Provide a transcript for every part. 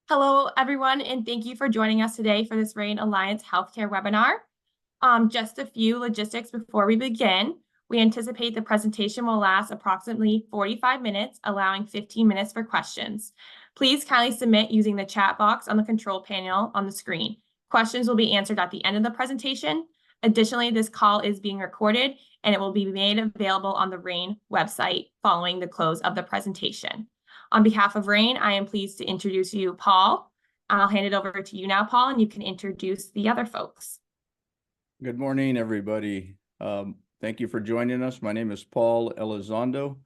Hello, everyone, and thank you for joining us today for this RAIN Alliance Healthcare webinar. Just a few logistics before we begin. We anticipate the presentation will last approximately 45 minutes, allowing 15 minutes for questions. Please kindly submit using the chat box on the control panel on the screen. Questions will be answered at the end of the presentation. Additionally, this call is being recorded and it will be made available on the RAIN website following the close of the presentation. On behalf of RAIN, I am pleased to introduce you, Paul. I'll hand it over to you now, Paul, and you can introduce the other folks. Good morning, everybody. Thank you for joining us. My name is Paul Elizondo.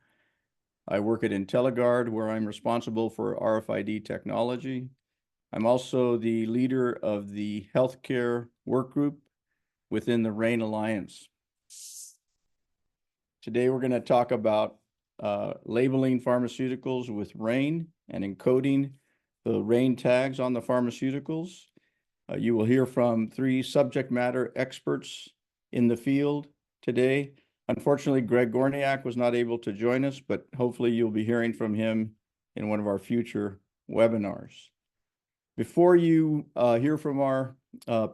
I work at IntelliGuard, where I'm responsible for RFID technology. I'm also the leader of the healthcare work group within the RAIN Alliance. Today, we're going to talk about labeling pharmaceuticals with RAIN and encoding the RAIN tags on the pharmaceuticals. You will hear from 3 subject matter experts in the field today. Unfortunately, Greg Gorniak was not able to join us, but hopefully you'll be hearing from him in one of our future webinars. Before you hear from our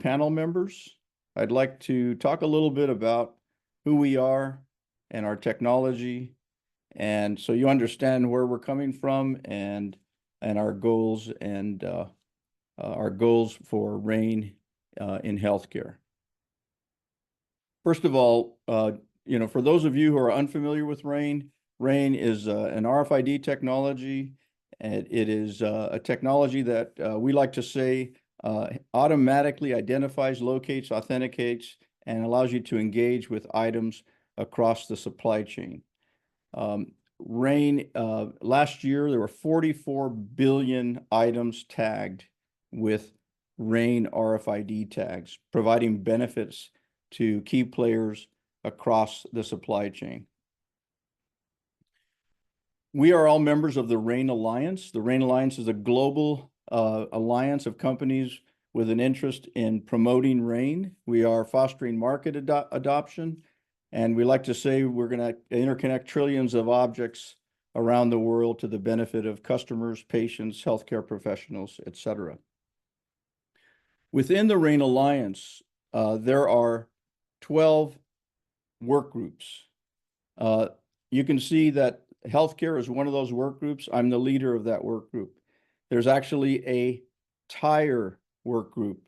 panel members, I'd like to talk a little bit about who we are and our technology, and so you understand where we're coming from and our goals and our goals for RAIN in healthcare. First of all, for those of you who are unfamiliar with RAIN, RAIN is an RFID technology, and it is a technology that we like to say automatically identifies, locates, authenticates, and allows you to engage with items across the supply chain. RAIN, last year, there were 44 billion items tagged with RAIN RFID tags, providing benefits to key players across the supply chain. We are all members of the RAIN Alliance. The RAIN Alliance is a global alliance of companies with an interest in promoting RAIN. We are fostering market adoption, and we like to say we're going to interconnect trillions of objects around the world to the benefit of customers, patients, healthcare professionals, etc. Within the RAIN Alliance, there are 12 work groups. You can see that healthcare is one of those work groups. I'm the leader of that work group. There's actually a tire work group.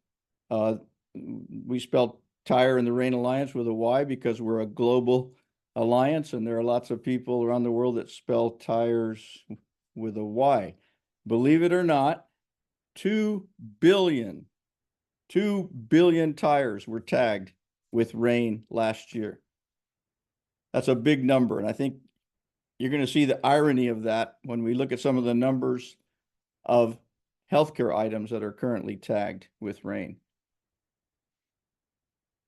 We spell tire in the RAIN Alliance with a Y because we're a global alliance, and there are lots of people around the world that spell tires with a Y. Believe it or not, 2 billion tires were tagged with RAIN last year. That's a big number, and I think you're going to see the irony of that when we look at some of the numbers of healthcare items that are currently tagged with RAIN.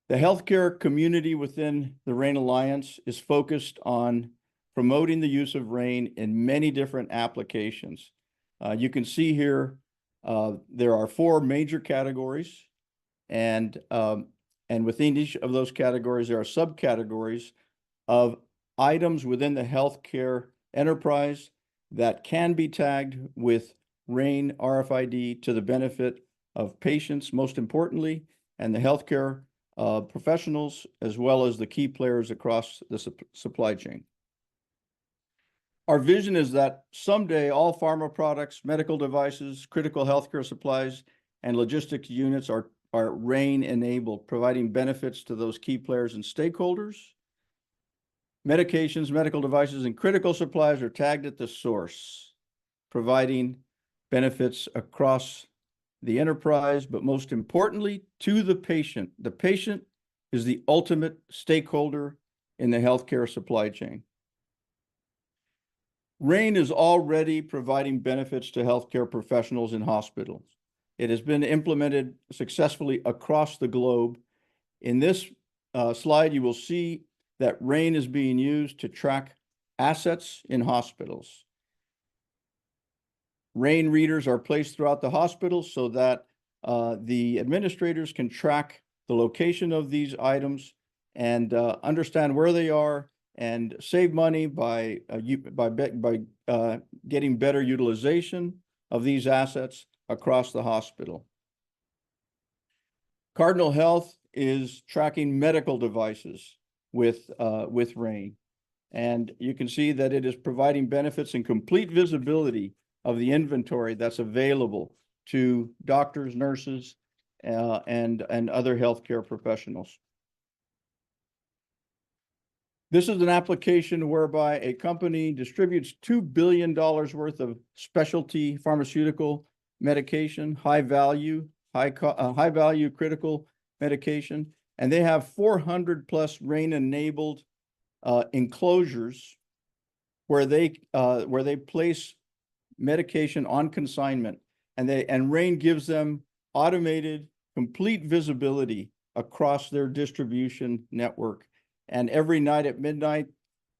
The healthcare community within the RAIN Alliance is focused on promoting the use of RAIN in many different applications. You can see here there are 4 major categories, and within each of those categories, there are subcategories of items within the healthcare enterprise that can be tagged with RAIN RFID to the benefit of patients, most importantly, and the healthcare professionals, as well as the key players across the supply chain. Our vision is that someday all pharma products, medical devices, critical healthcare supplies, and logistics units are RAIN enabled, providing benefits to those key players and stakeholders. Medications, medical devices, and critical supplies are tagged at the source, providing benefits across the enterprise, but most importantly, to the patient. The patient is the ultimate stakeholder in the healthcare supply chain. RAIN is already providing benefits to healthcare professionals in hospitals. It has been implemented successfully across the globe. In this slide, you will see that RAIN is being used to track assets in hospitals. RAIN readers are placed throughout the hospital so that the administrators can track the location of these items and understand where they are and save money by getting better utilization of these assets, across the hospital. Cardinal Health is tracking medical devices with RAIN. And you can see that it is providing benefits and complete visibility of the inventory that's available to doctors, nurses, and other healthcare professionals. This is an application whereby a company distributes $2 billion worth of specialty pharmaceutical medication, high value critical medication, and they have 400 plus RAIN-enabled enclosures where they place medication on consignment, and RAIN gives them automated, complete visibility across their distribution network. And every night at midnight,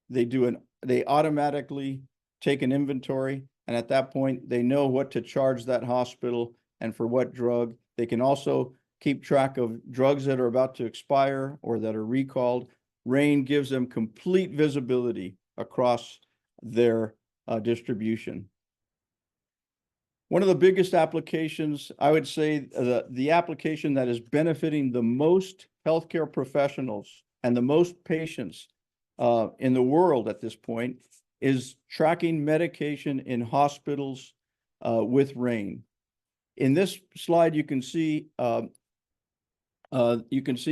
they automatically take an inventory, and at that point, they know what to charge that hospital and for what drug. They can also keep track of drugs that are about to expire or that are recalled. RAIN gives them complete visibility across their distribution. One of the biggest applications, I would say, the application that is benefiting the most healthcare professionals and the most patients in the world at this point is tracking medication in hospitals with RAIN. In this slide, you can see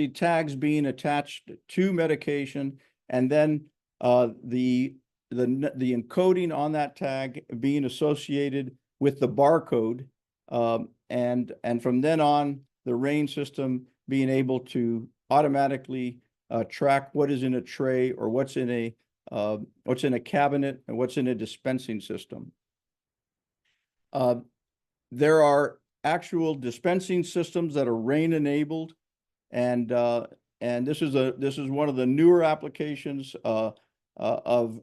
tags being attached to medication, and then the encoding on that tag being associated with the barcode, and from then on, the RAIN system being able to automatically track what is in a tray or what's in a cabinet and what's in a dispensing system. There are actual dispensing systems that are RAIN enabled, and this is one of the newer applications of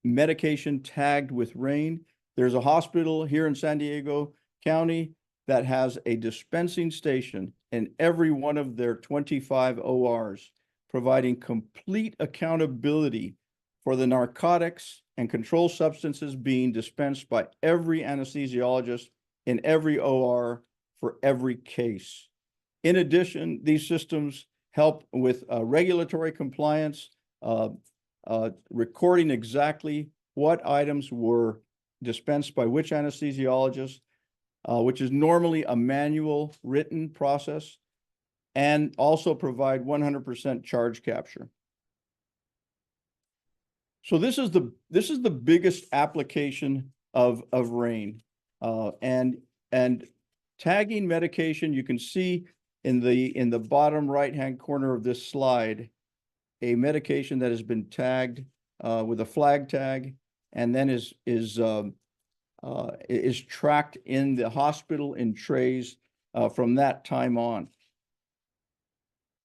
medication tagged with RAIN. There's a hospital here in San Diego County that has a dispensing station in every one of their 25 ORs, providing complete accountability for the narcotics and controlled substances being dispensed by every anesthesiologist in every OR for every case. In addition, these systems help with regulatory compliance, recording exactly what items were dispensed by which anesthesiologist, which is normally a manual written process, and also provide 100% charge capture. So this is the biggest application of RAIN, and tagging medication. You can see in the bottom right-hand corner of this slide a medication that has been tagged with a flag tag, and then is tracked in the hospital in trays from that time on.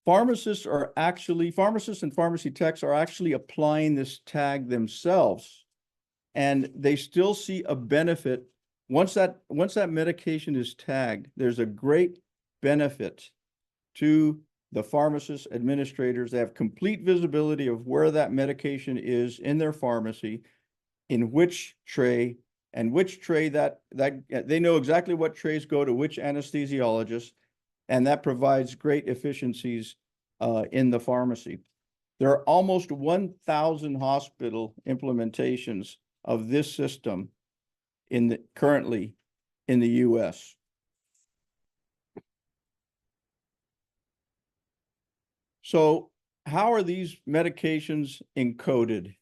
Pharmacists and pharmacy techs are actually applying this tag themselves, and they still see a benefit. Once that medication is tagged, there's a great benefit to the pharmacists, administrators. They have complete visibility of where that medication is in their pharmacy, in which tray, and which tray that they know exactly what trays go to which anesthesiologist, and that provides great efficiencies in the pharmacy. There are almost 1,000 hospital implementations of this system currently in the US. So how are these medications encoded?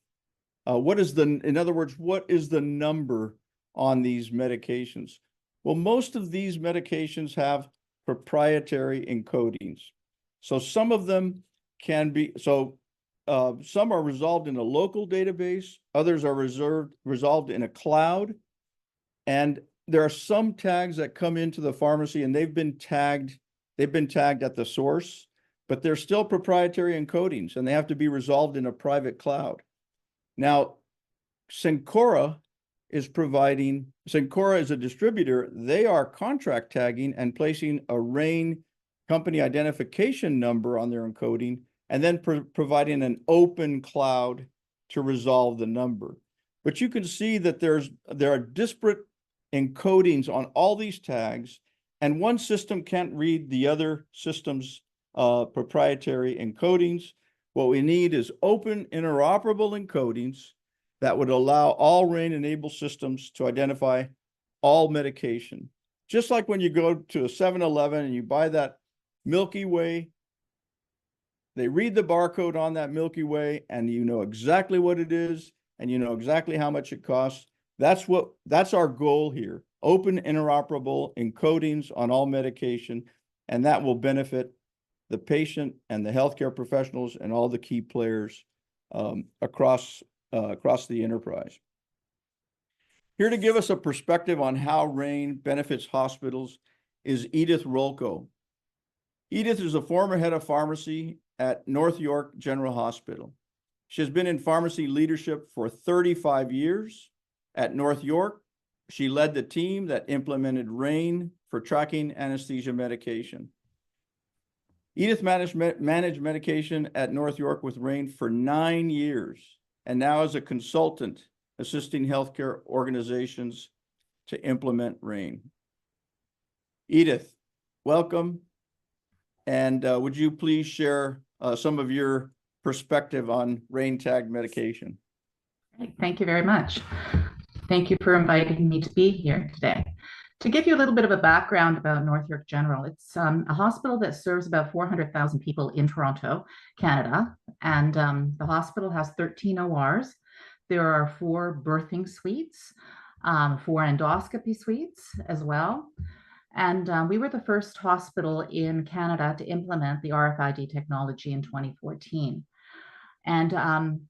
In other words, what is the number on these medications? Well, most of these medications have proprietary encodings. So some of them some are resolved in a local database, others are resolved in a cloud, and there are some tags that come into the pharmacy and they've been tagged at the source, but they're still proprietary encodings and they have to be resolved in a private cloud. Now, Cencora is a distributor. They are contract tagging and placing a RAIN company identification number on their encoding, and then providing an open cloud to resolve the number. But you can see that there are disparate encodings on all these tags, and one system can't read the other system's proprietary encodings. What we need is open interoperable encodings that would allow all RAIN-enabled systems to identify all medication. Just like when you go to a 7-Eleven and you buy that Milky Way, they read the barcode on that Milky Way and you know exactly what it is and you know exactly how much it costs. That's our goal here. Open interoperable encodings on all medication, and that will benefit the patient and the healthcare professionals and all the key players across the enterprise. Here to give us a perspective on how RAIN benefits hospitals is Edith Rolko. Edith is a former head of pharmacy at North York General Hospital. She has been in pharmacy leadership for 35 years. At North York, she led the team that implemented RAIN for tracking anesthesia medication. Edith managed medication at North York with RAIN for 9 years, and now is a consultant assisting healthcare organizations to implement RAIN. Edith, welcome. And would you please share some of your perspective on RAIN tagged medication? Thank you very much. Thank you for inviting me to be here today. To give you a little bit of a background about North York General, it's a hospital that serves about 400,000 people in Toronto, Canada, and the hospital has 13 ORs. There are 4 birthing suites, 4 endoscopy suites as well. And we were the first hospital in Canada to implement the RFID technology in 2014. And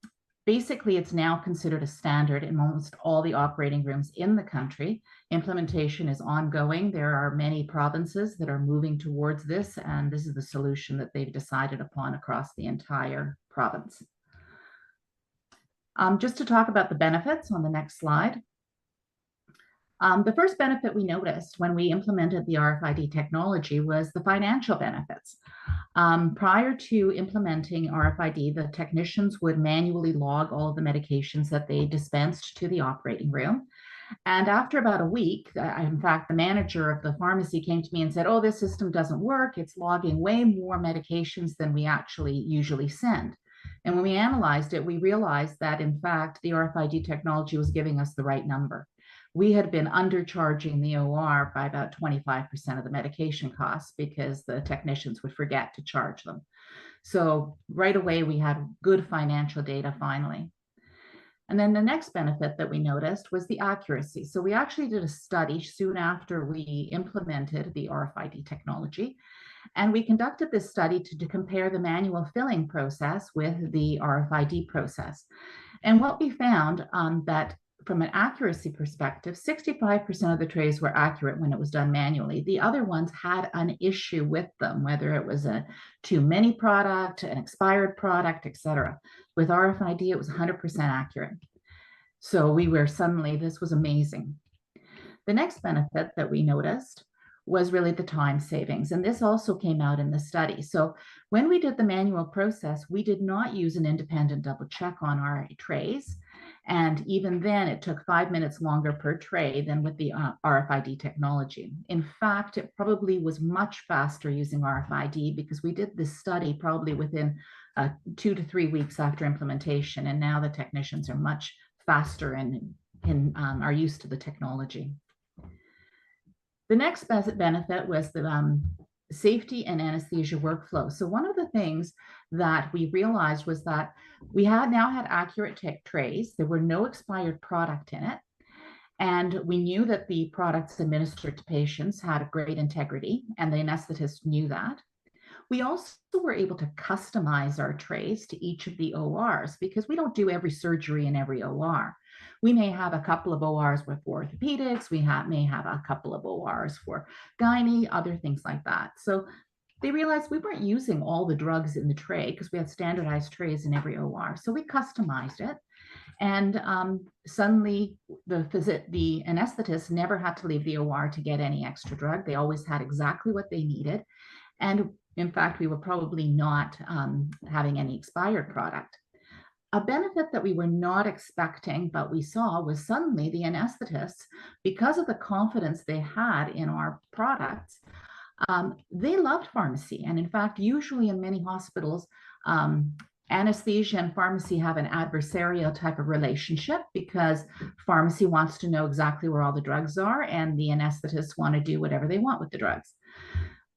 basically, it's now considered a standard in almost all the operating rooms in the country. Implementation is ongoing. There are many provinces that are moving towards this, and this is the solution that they've decided upon across the entire province. Just to talk about the benefits on the next slide. The first benefit we noticed when we implemented the RFID technology was the financial benefits. Prior to implementing RFID, the technicians would manually log all of the medications that they dispensed to the operating room. And after about a week, in fact, the manager of the pharmacy came to me and said, "Oh, this system doesn't work. It's logging way more medications than we actually usually send." And when we analyzed it, we realized that, in fact, the RFID technology was giving us the right number. We had been undercharging the OR by about 25% of the medication costs because the technicians would forget to charge them. So right away, we had good financial data finally. And then the next benefit that we noticed was the accuracy. So we actually did a study soon after we implemented the RFID technology. And we conducted this study to compare the manual filling process with the RFID process. And what we found that from an accuracy perspective, 65% of the trays were accurate when it was done manually. The other ones had an issue with them, whether it was a too many product, an expired product, etc. With RFID, it was 100% accurate. So we were suddenly, this was amazing. The next benefit that we noticed was really the time savings. And this also came out in the study. So when we did the manual process, we did not use an independent double check on our trays. And even then, it took 5 minutes longer per tray than with the RFID technology. In fact, it probably was much faster using RFID because we did this study probably within 2 to 3 weeks after implementation. And now the technicians are much faster and are used to the technology. The next benefit was the safety and anesthesia workflow. So one of the things that we realized was that we now had accurate trays. There were no expired product in it. And we knew that the products administered to patients had a great integrity, and the anesthetist knew that. We also were able to customize our trays to each of the ORs because we don't do every surgery in every OR. We may have a couple of ORs with orthopedics. We may have a couple of ORs for gynae, other things like that. So they realized we weren't using all the drugs in the tray because we had standardized trays in every OR. So we customized it. And suddenly the anesthetist never had to leave the OR to get any extra drug. They always had exactly what they needed. And in fact, we were probably not having any expired product. a benefit that we were not expecting, but we saw, was suddenly the anesthetists, because of the confidence they had in our products, they loved pharmacy. And in fact, usually in many hospitals, anesthesia and pharmacy have an adversarial type of relationship, because pharmacy wants to know exactly where all the drugs are, and the anesthetists want to do whatever they want with the drugs.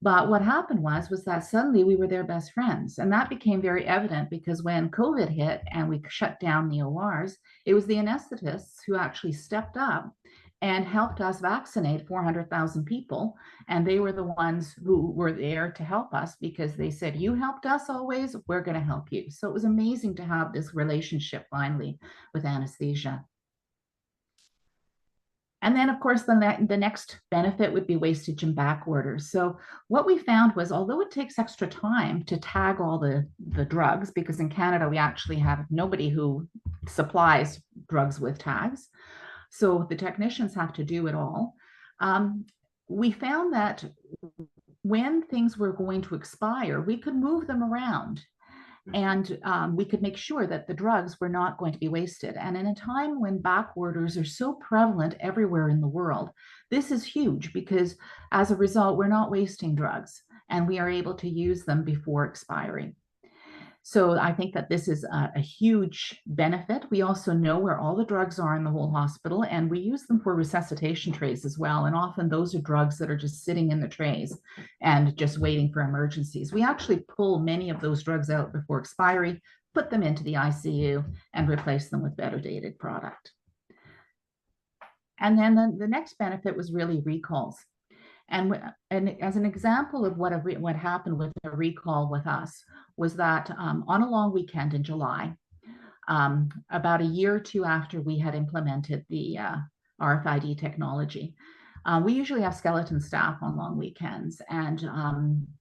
But what happened was that suddenly we were their best friends. And that became very evident, because when COVID hit and we shut down the ORs, it was the anesthetists who actually stepped up and helped us vaccinate 400,000 people. And they were the ones who were there to help us, because they said, you helped us always, we're going to help you. So it was amazing to have this relationship finally with anesthesia. And then, of course, the next benefit would be wastage and back orders. So what we found was, although it takes extra time to tag all the drugs, because in Canada, we actually have nobody who supplies drugs with tags, so the technicians have to do it all. We found that when things were going to expire, we could move them around, and we could make sure that the drugs were not going to be wasted. And in a time when back orders are so prevalent everywhere in the world, this is huge, because as a result, we're not wasting drugs, and we are able to use them before expiring. So I think that this is a huge benefit. We also know where all the drugs are in the whole hospital, and we use them for resuscitation trays as well. And often those are drugs that are just sitting in the trays and just waiting for emergencies. We actually pull many of those drugs out before expiry, put them into the ICU, and replace them with better dated product. And then the next benefit was really recalls. And as an example of what happened with a recall with us, was that on a long weekend in July, about a year or two after we had implemented the RFID technology, we usually have skeleton staff on long weekends, and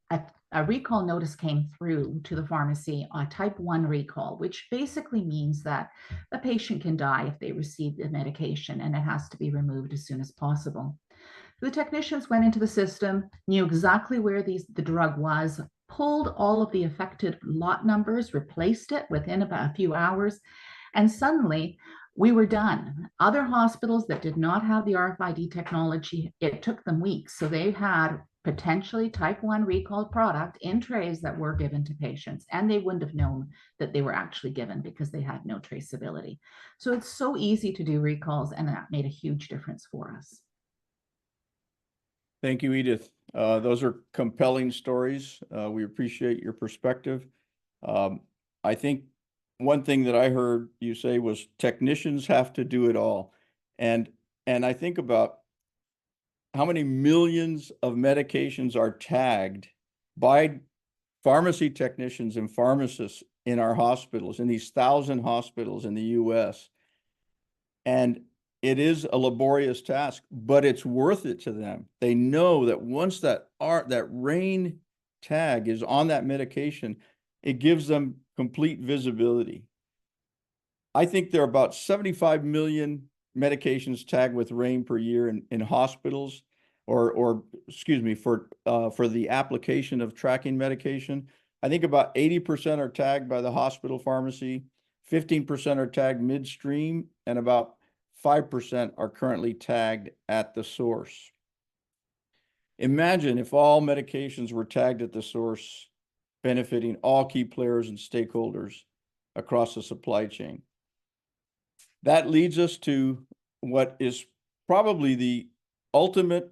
a recall notice came through to the pharmacy, a type 1 recall, which basically means that the patient can die if they receive the medication, and it has to be removed as soon as possible. The technicians went into the system, knew exactly where the drug was, pulled all of the affected lot numbers, replaced it within about a few hours, and suddenly we were done. Other hospitals that did not have the RFID technology, it took them weeks. So they had potentially type 1 recalled product in trays that were given to patients, and they wouldn't have known that they were actually given, because they had no traceability. So it's so easy to do recalls, and that made a huge difference for us. Thank you, Edith. Those are compelling stories. We appreciate your perspective. I think one thing that I heard you say was technicians have to do it all. And I think about how many millions of medications are tagged by pharmacy technicians and pharmacists in our hospitals, in these 1,000 hospitals in the US. And it is a laborious task, but it's worth it to them. They know that once that RAIN tag is on that medication, it gives them complete visibility. I think there are about 75 million medications tagged with RAIN per year in hospitals, or excuse me, for the application of tracking medication. I think about 80% are tagged by the hospital pharmacy, 15% are tagged midstream, and about 5% are currently tagged at the source. Imagine if all medications were tagged at the source, benefiting all key players and stakeholders across the supply chain. That leads us to what is probably the ultimate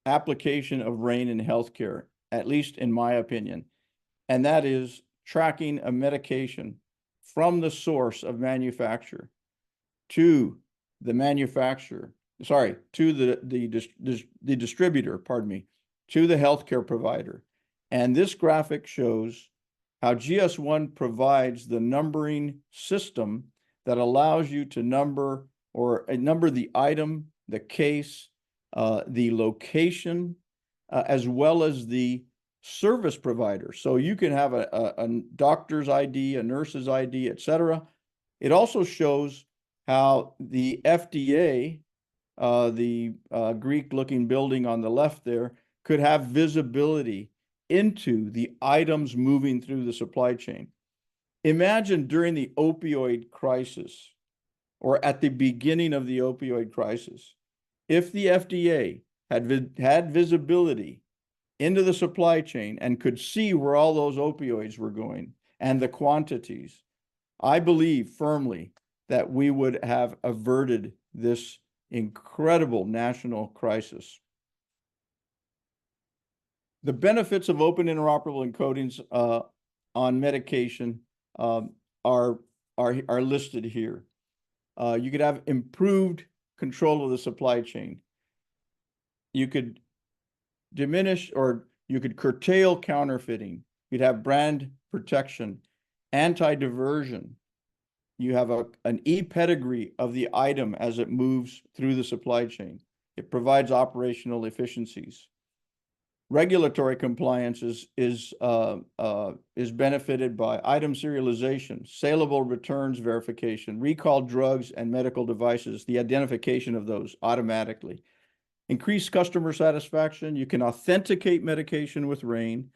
application of RAIN in healthcare, at least in my opinion, and that is tracking a medication from the source of manufacture to the manufacturer, to the distributor, pardon me, to the healthcare provider. And this graphic shows how GS1 provides the numbering system that allows you to number the item, the case, the location, as well as the service provider. So you can have a doctor's ID, a nurse's ID, etc. It also shows how the FDA, the Greek-looking building on the left there, could have visibility into the items moving through the supply chain. Imagine during the opioid crisis, or at the beginning of the opioid crisis, if the FDA had visibility into the supply chain and could see where all those opioids were going and the quantities, I believe firmly that we would have averted this incredible national crisis. The benefits of open interoperable encodings on medication are listed here. You could have improved control of the supply chain. You could diminish, or you could curtail counterfeiting. You'd have brand protection, anti-diversion. You have an e-pedigree of the item as it moves through the supply chain. It provides operational efficiencies. Regulatory compliance is benefited by item serialization, saleable returns verification, recalled drugs and medical devices, the identification of those automatically. Increased customer satisfaction. You can authenticate medication with RAIN.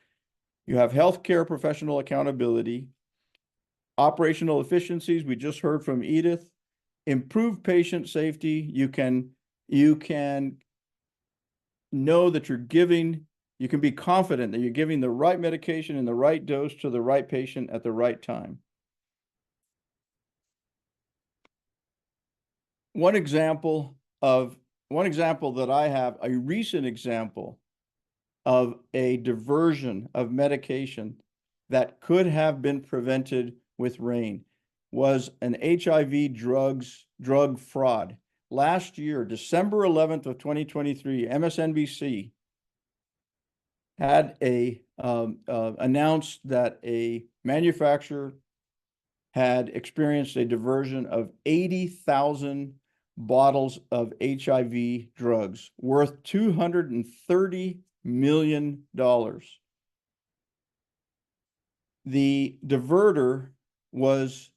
You have healthcare professional accountability. Operational efficiencies, we just heard from Edith. Improved patient safety. You can know that you can be confident that you're giving the right medication in the right dose to the right patient at the right time. One example that I have, a recent example of a diversion of medication that could have been prevented with RAIN, was an HIV drug fraud. Last year, December 11th of 2023, MSNBC had announced that a manufacturer had experienced a diversion of 80,000 bottles of HIV drugs worth $230 million. The diverter was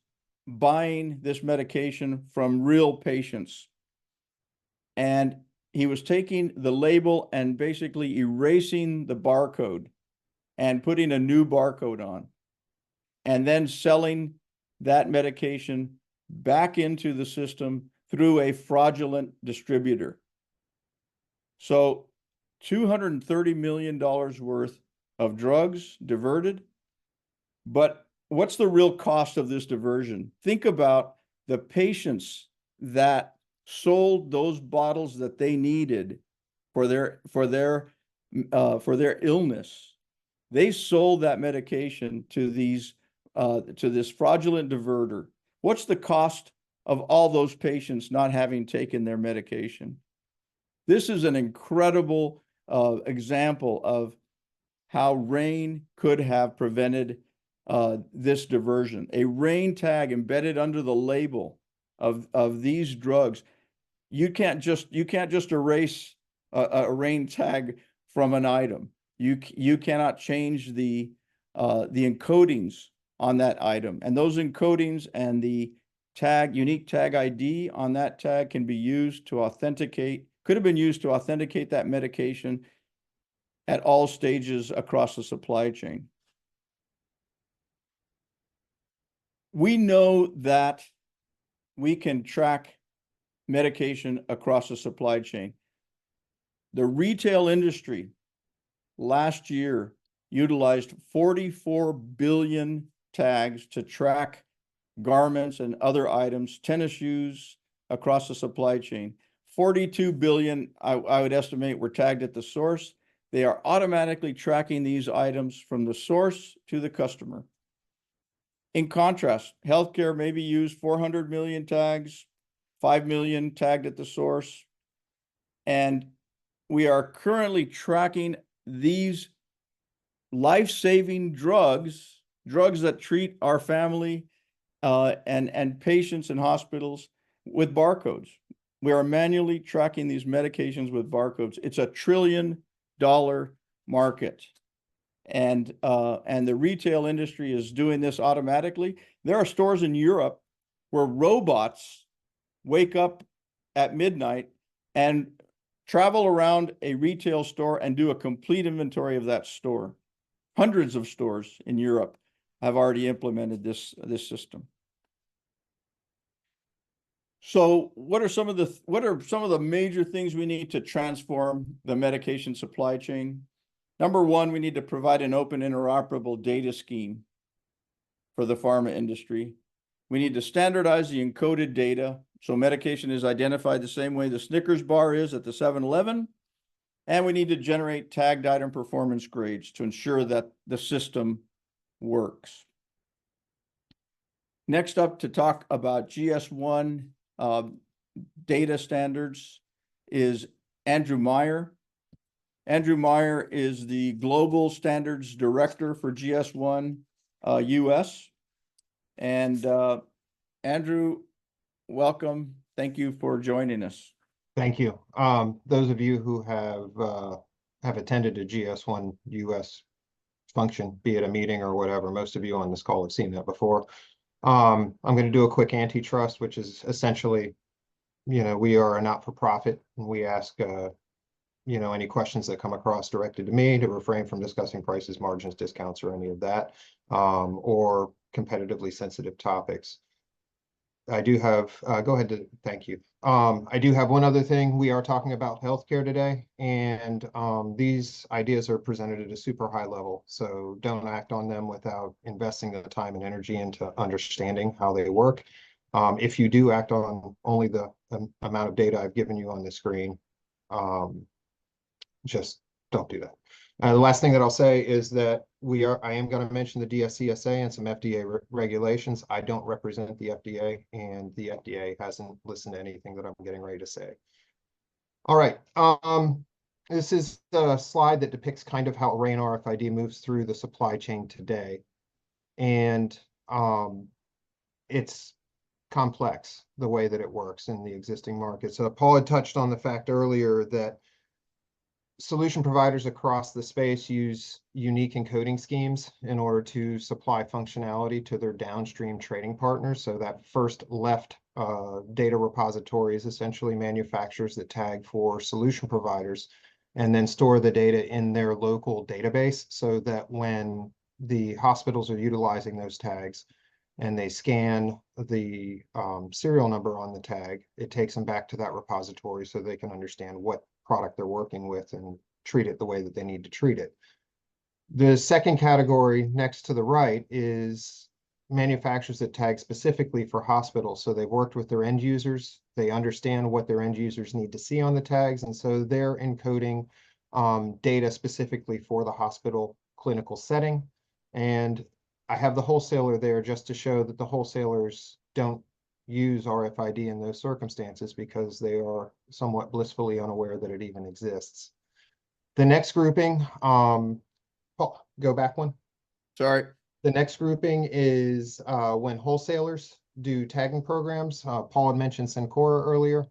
buying this medication from real patients, and he was taking the label and basically erasing the barcode and putting a new barcode on, and then selling that medication back into the system through a fraudulent distributor. So $230 million worth of drugs diverted. But what's the real cost of this diversion? Think about the patients that sold those bottles that they needed for their illness. They sold that medication to this fraudulent diverter. What's the cost of all those patients not having taken their medication? This is an incredible example of how RAIN could have prevented this diversion. A RAIN tag embedded under the label of these drugs. You can't just erase a RAIN tag from an item. You cannot change the encodings on that item, and those encodings and the unique tag ID on that tag can be used to could have been used to authenticate that medication at all stages across the supply chain. We know that we can track medication across the supply chain. The retail industry last year utilized 44 billion tags to track garments and other items, tennis shoes, across the supply chain. 42 billion, I would estimate, were tagged at the source. They are automatically tracking these items from the source to the customer. In contrast, healthcare maybe used 400 million tags, 5 million tagged at the source. And we are currently tracking these life-saving drugs that treat our family and patients in hospitals with barcodes. We are manually tracking these medications with barcodes. It's $1 trillion market. And the retail industry is doing this automatically. There are stores in Europe where robots wake up at midnight and travel around a retail store and do a complete inventory of that store. Hundreds of stores in Europe have already implemented this system. So what are some of the major things we need to transform the medication supply chain? Number one, we need to provide an open, interoperable data scheme for the pharma industry. We need to standardize the encoded data so medication is identified the same way the Snickers bar is at the 7-Eleven. And we need to generate tagged item performance grades to ensure that the system works. Next up, to talk about GS1 data standards is Andrew Meyer. Andrew Meyer is the Global Standards Director for GS1 US. And Andrew, welcome. Thank you for joining us. Thank you. Those of you who have attended a GS1 US function, be it a meeting or whatever, most of you on this call have seen that before. I'm going to do a quick antitrust, which is essentially, we are a not-for-profit, and we ask, any questions that come across directed to me to refrain from discussing prices, margins, discounts, or any of that, or competitively sensitive topics. I do have, go ahead, thank you. I do have one other thing. We are talking about healthcare today, and these ideas are presented at a super high level. So don't act on them without investing the time and energy into understanding how they work. If you do act on only the amount of data I've given you on the screen, just don't do that. The last thing that I'll say is that I am going to mention the DSCSA and some FDA regulations. I don't represent the FDA, and the FDA hasn't listened to anything that I'm getting ready to say. All right. This is a slide that depicts kind of how RAIN RFID moves through the supply chain today. And it's complex, the way that it works in the existing markets. Paul had touched on the fact earlier that solution providers across the space use unique encoding schemes in order to supply functionality to their downstream trading partners. So that first left data repository is essentially manufacturers that tag for solution providers and then store the data in their local database so that when the hospitals are utilizing those tags and they scan the serial number on the tag, it takes them back to that repository so they can understand what product they're working with and treat it the way that they need to treat it. The second category next to the right is manufacturers that tag specifically for hospitals. So they've worked with their end users, they understand what their end users need to see on the tags, and so they're encoding data specifically for the hospital clinical setting. And I have the wholesaler there just to show that the wholesalers don't use RFID in those circumstances because they are somewhat blissfully unaware that it even exists. The next grouping, Paul, go back one. Sorry. The next grouping is when wholesalers do tagging programs. Paul had mentioned Cencora earlier,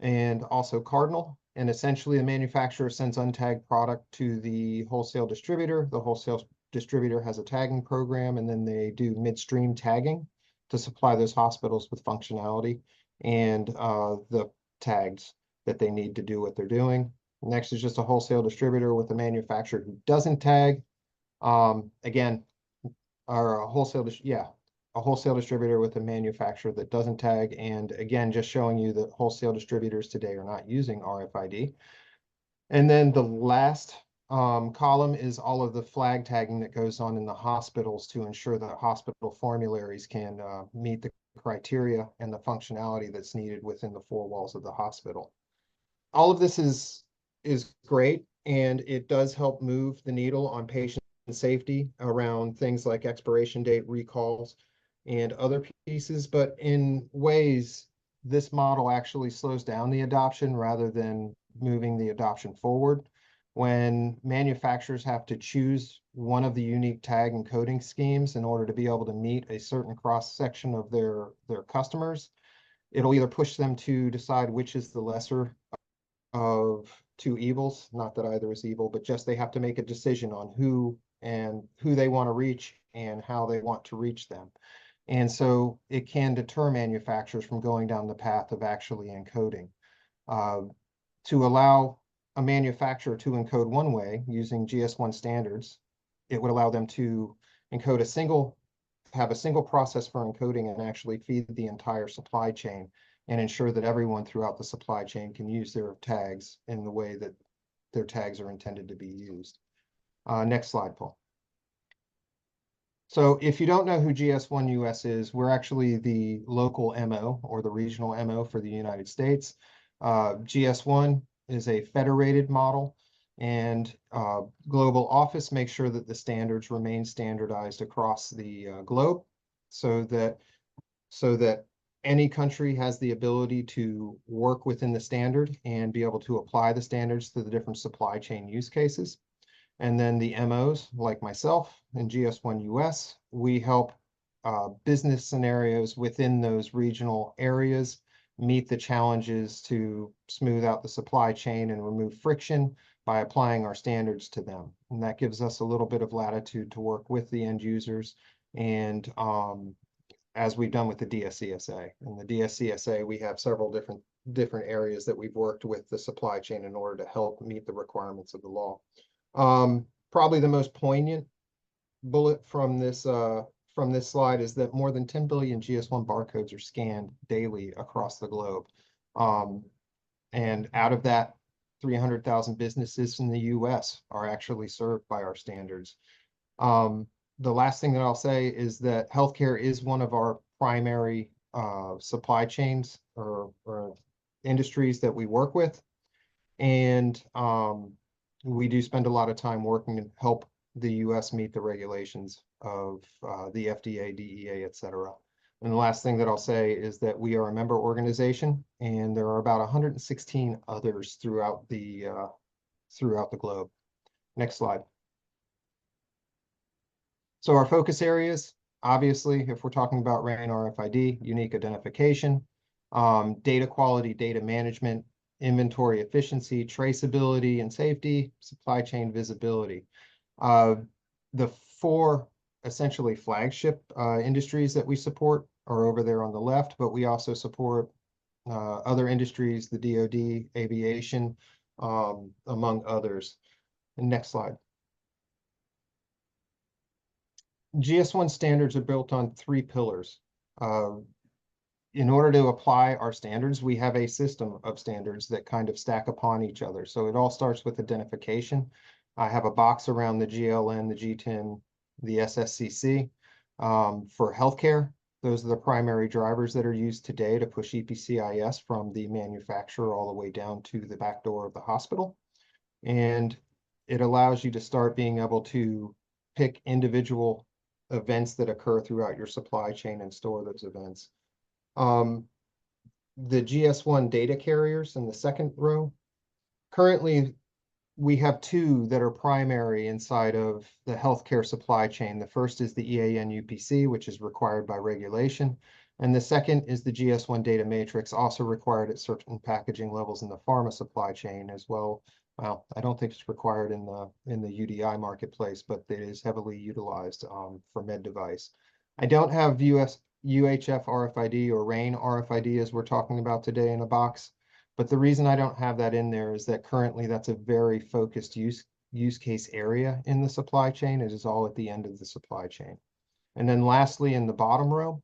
and also Cardinal. And essentially, the manufacturer sends untagged product to the wholesale distributor. The wholesale distributor has a tagging program, and then they do midstream tagging to supply those hospitals with functionality and the tags that they need to do what they're doing. Next is just a wholesale distributor with a manufacturer who doesn't tag. Again, or a wholesale distributor with a manufacturer that doesn't tag. And again, just showing you that wholesale distributors today are not using RFID. And then the last column is all of the flag tagging that goes on in the hospitals to ensure that hospital formularies can meet the criteria and the functionality that's needed within the four walls of the hospital. All of this is great, and it does help move the needle on patient safety around things like expiration date, recalls, and other pieces. But in ways, this model actually slows down the adoption rather than moving the adoption forward. When manufacturers have to choose one of the unique tag and coding schemes in order to be able to meet a certain cross section of their customers, it'll either push them to decide which is the lesser of two evils, not that either is evil, but just they have to make a decision on who they want to reach and how they want to reach them. And so it can deter manufacturers from going down the path of actually encoding. To allow a manufacturer to encode one way using GS1 standards, it would allow them to have a single process for encoding and actually feed the entire supply chain and ensure that everyone throughout the supply chain can use their tags in the way that their tags are intended to be used. Next slide, Paul. So if you don't know who GS1 US is, we're actually the local MO or the regional MO for the United States. GS1 is a federated model, and global office makes sure that the standards remain standardized across the globe so that any country has the ability to work within the standard and be able to apply the standards to the different supply chain use cases. And then the MOs, like myself and GS1 US, we help business scenarios within those regional areas meet the challenges to smooth out the supply chain and remove friction by applying our standards to them. And that gives us a little bit of latitude to work with the end users, and as we've done with the DSCSA. In the DSCSA, we have several different areas that we've worked with the supply chain in order to help meet the requirements of the law. Probably the most poignant bullet from this slide is that more than 10 billion GS1 barcodes are scanned daily across the globe. And out of that, 300,000 businesses in the US are actually served by our standards. The last thing that I'll say is that healthcare is one of our primary supply chains or industries that we work with. And we do spend a lot of time working to help the US meet the regulations of the FDA, DEA, et cetera. And the last thing that I'll say is that we are a member organization, and there are about 116 others throughout the globe. Next slide. So our focus areas, obviously, if we're talking about RAIN RFID, unique identification, data quality, data management, inventory efficiency, traceability and safety, supply chain visibility. The four essentially flagship industries that we support are over there on the left, but we also support other industries, the DoD, aviation, among others. And next slide. GS1 standards are built on 3 pillars. In order to apply our standards, we have a system of standards that kind of stack upon each other. So it all starts with identification. I have a box around the GLN, the G10, the SSCC. For healthcare, those are the primary drivers that are used today to push EPCIS from the manufacturer all the way down to the back door of the hospital. And it allows you to start being able to pick individual events that occur throughout your supply chain and store those events. The GS1 data carriers in the second row. Currently, we have 2 that are primary inside of the healthcare supply chain. The first is the EAN UPC, which is required by regulation. And the second is the GS1 data matrix, also required at certain packaging levels in the pharma supply chain as well. Well, I don't think it's required in the UDI marketplace, but it is heavily utilized for med device. I don't have UHF RFID or RAIN RFID as we're talking about today in a box. But the reason I don't have that in there is that currently that's a very focused use case area in the supply chain. It is all at the end of the supply chain. And then lastly, in the bottom row,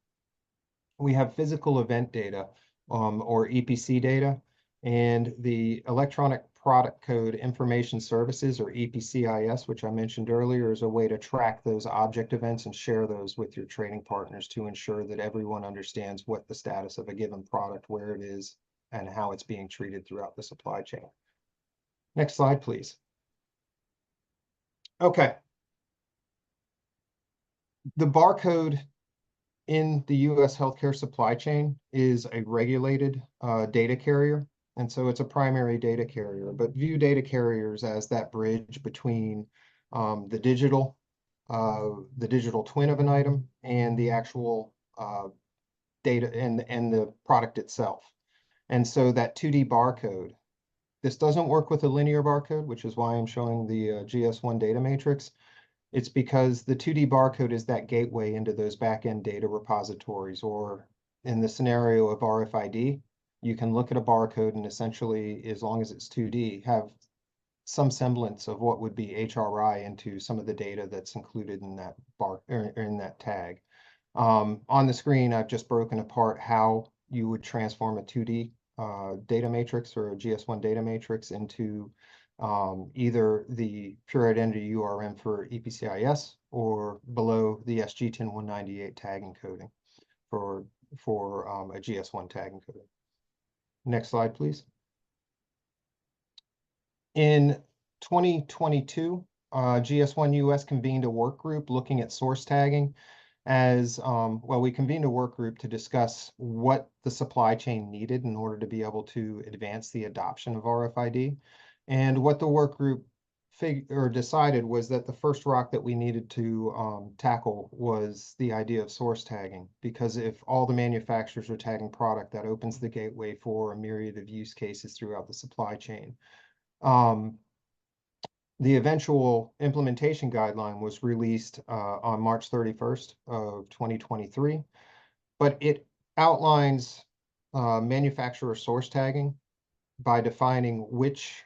we have physical event data or EPC data, and the electronic product code information services or EPCIS, which I mentioned earlier, is a way to track those object events and share those with your trading partners to ensure that everyone understands what the status of a given product, where it is, and how it's being treated throughout the supply chain. Next slide, please. Okay. The barcode in the US healthcare supply chain is a regulated data carrier. And so it's a primary data carrier, but view data carriers as that bridge between the digital twin of an item and the actual data and the product itself. And so that 2D barcode, this doesn't work with a linear barcode, which is why I'm showing the GS1 data matrix. It's because the 2D barcode is that gateway into those back-end data repositories, or in the scenario of RFID, you can look at a barcode and essentially, as long as it's 2D, have some semblance of what would be HRI into some of the data that's included in that bar or in that tag. On the screen, I've just broken apart how you would transform a 2D data matrix or a GS1 data matrix into either the pure identity URM for EPCIS or below the SG10 198 tag encoding for a GS1 tag encoding. Next slide, please. In 2022, GS1 US convened a work group looking at source tagging as, well, we convened a work group to discuss what the supply chain needed in order to be able to advance the adoption of RFID. And what the work group decided was that the first rock that we needed to tackle was the idea of source tagging, because if all the manufacturers are tagging product, that opens the gateway for a myriad of use cases throughout the supply chain. The eventual implementation guideline was released on March 31st of 2023, but it outlines manufacturer source tagging by defining which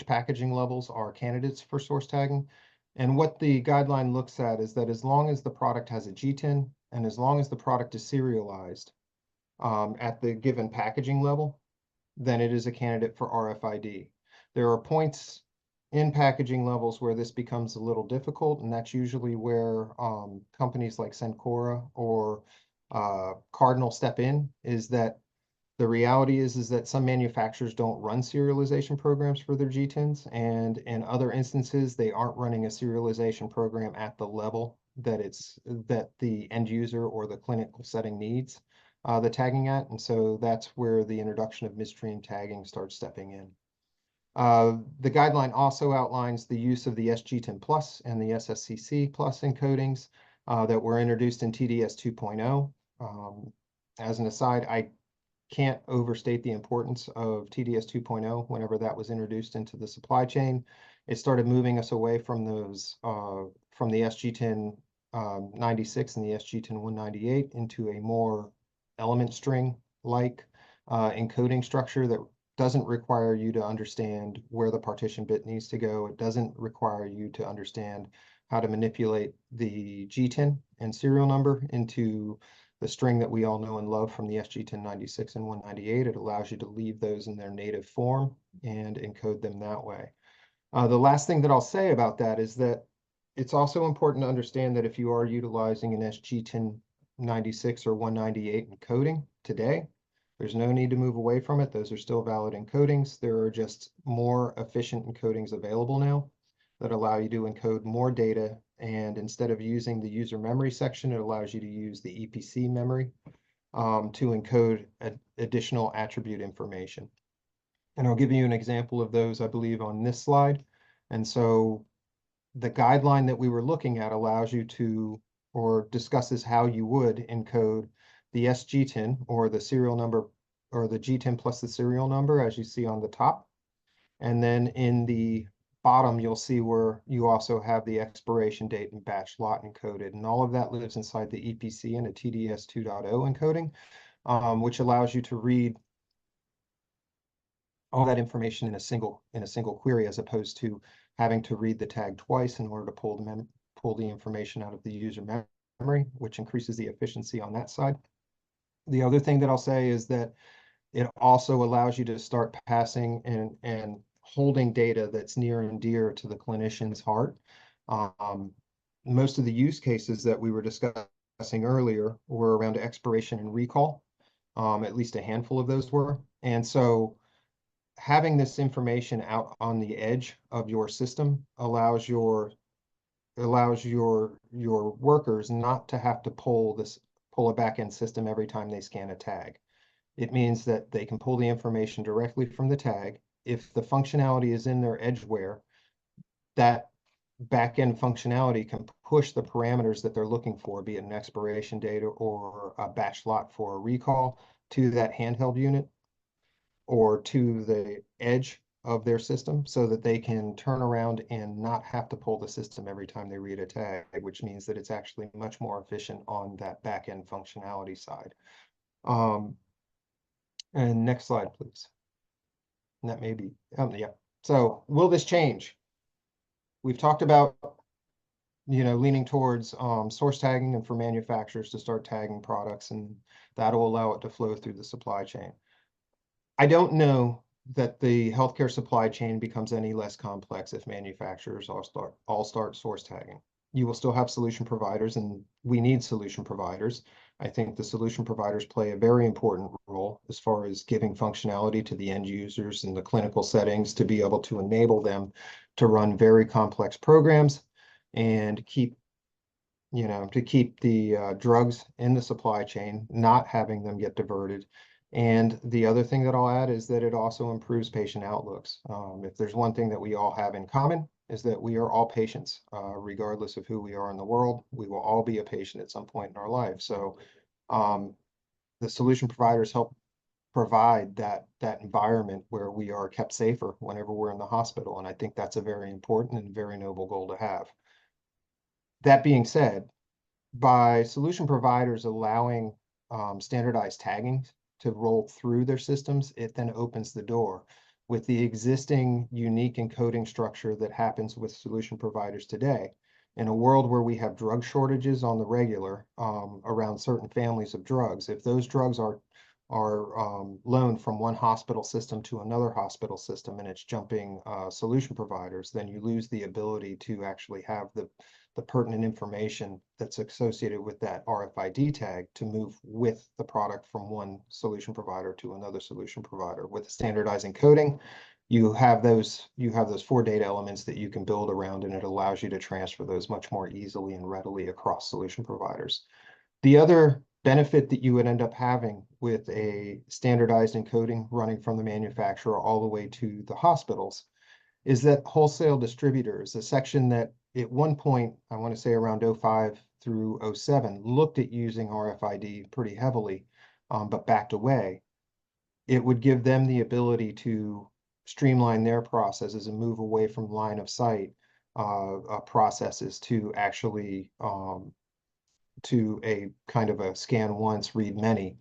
packaging levels are candidates for source tagging. And what the guideline looks at is that as long as the product has a GTIN and as long as the product is serialized at the given packaging level, then it is a candidate for RFID. There are points in packaging levels where this becomes a little difficult, and that's usually where companies like Cencora or Cardinal step in, is that the reality is that some manufacturers don't run serialization programs for their GTINs, and in other instances, they aren't running a serialization program at the level that the end user or the clinical setting needs the tagging at, and so that's where the introduction of midstream tagging starts stepping in. The guideline also outlines the use of the SG10 Plus and the SSCC Plus encodings that were introduced in TDS 2.0. As an aside, I can't overstate the importance of TDS 2.0 whenever that was introduced into the supply chain. It started moving us away from those, from the SG10 96 and the SG10 198 into a more element string-like encoding structure that doesn't require you to understand where the partition bit needs to go. It doesn't require you to understand how to manipulate the GTIN and serial number into the string that we all know and love from the SG10 96 and 198. It allows you to leave those in their native form and encode them that way. The last thing that I'll say about that is that it's also important to understand that if you are utilizing an SG10 96 or 198 encoding today, there's no need to move away from it. Those are still valid encodings. There are just more efficient encodings available now that allow you to encode more data. And instead of using the user memory section, it allows you to use the EPC memory to encode additional attribute information. And I'll give you an example of those, I believe, on this slide. And so the guideline that we were looking at allows you to, or discusses how you would encode the SGTIN or the serial number, or the GTIN plus the serial number, as you see on the top. And then in the bottom, you'll see where you also have the expiration date and batch lot encoded. And all of that lives inside the EPC and a TDS 2.0 encoding, which allows you to read all that information in a single query, as opposed to having to read the tag twice in order to pull the information out of the user memory, which increases the efficiency on that side. The other thing that I'll say is that it also allows you to start passing and holding data that's near and dear to the clinician's heart. Most of the use cases that we were discussing earlier were around expiration and recall. At least a handful of those were. And so having this information out on the edge of your system allows your workers not to have to pull a back-end system every time they scan a tag. It means that they can pull the information directly from the tag. If the functionality is in their edgeware, that back-end functionality can push the parameters that they're looking for, be it an expiration date or a batch lot for a recall, to that handheld unit or to the edge of their system, so that they can turn around and not have to pull the system every time they read a tag, which means that it's actually much more efficient on that back-end functionality side. And next slide, please. And that may be, yeah. So will this change? We've talked about, leaning towards source tagging and for manufacturers to start tagging products, and that'll allow it to flow through the supply chain. I don't know that the healthcare supply chain becomes any less complex if manufacturers all start source tagging. You will still have solution providers, and we need solution providers. I think the solution providers play a very important role as far as giving functionality to the end users in the clinical settings to be able to enable them to run very complex programs and keep the drugs in the supply chain, not having them get diverted. And the other thing that I'll add is that it also improves patient outlooks. If there's one thing that we all have in common, is that we are all patients, regardless of who we are in the world. We will all be a patient at some point in our life. So the solution providers help provide that environment where we are kept safer whenever we're in the hospital. And I think that's a very important and very noble goal to have. That being said, by solution providers allowing standardized tagging to roll through their systems, it then opens the door. With the existing unique encoding structure that happens with solution providers today, in a world where we have drug shortages on the regular around certain families of drugs, if those drugs are loaned from one hospital system to another hospital system and it's jumping solution providers, then you lose the ability to actually have the pertinent information that's associated with that RFID tag to move with the product from one solution provider to another solution provider. With standardized encoding, you have those 4 data elements that you can build around, and it allows you to transfer those much more easily and readily across solution providers. The other benefit that you would end up having with a standardized encoding running from the manufacturer all the way to the hospitals is that wholesale distributors, a section that at one point, I want to say around 05 through 07, looked at using RFID pretty heavily, but backed away. It would give them the ability to streamline their processes and move away from line of sight processes to actually to a kind of a scan once, read many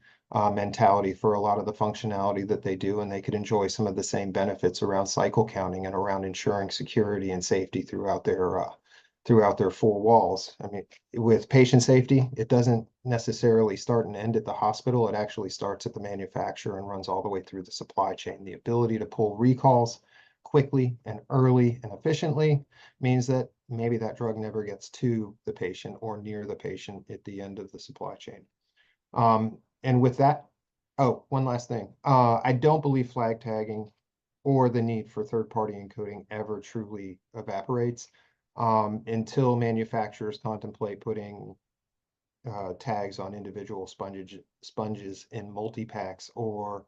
mentality for a lot of the functionality that they do, and they could enjoy some of the same benefits around cycle counting and around ensuring security and safety throughout their 4 walls. I mean, with patient safety, it doesn't necessarily start and end at the hospital. It actually starts at the manufacturer and runs all the way through the supply chain. The ability to pull recalls quickly and early and efficiently means that maybe that drug never gets to the patient or near the patient at the end of the supply chain. And with that, one last thing. I don't believe flag tagging or the need for third-party encoding ever truly evaporates until manufacturers contemplate putting tags on individual sponges in multi-packs, or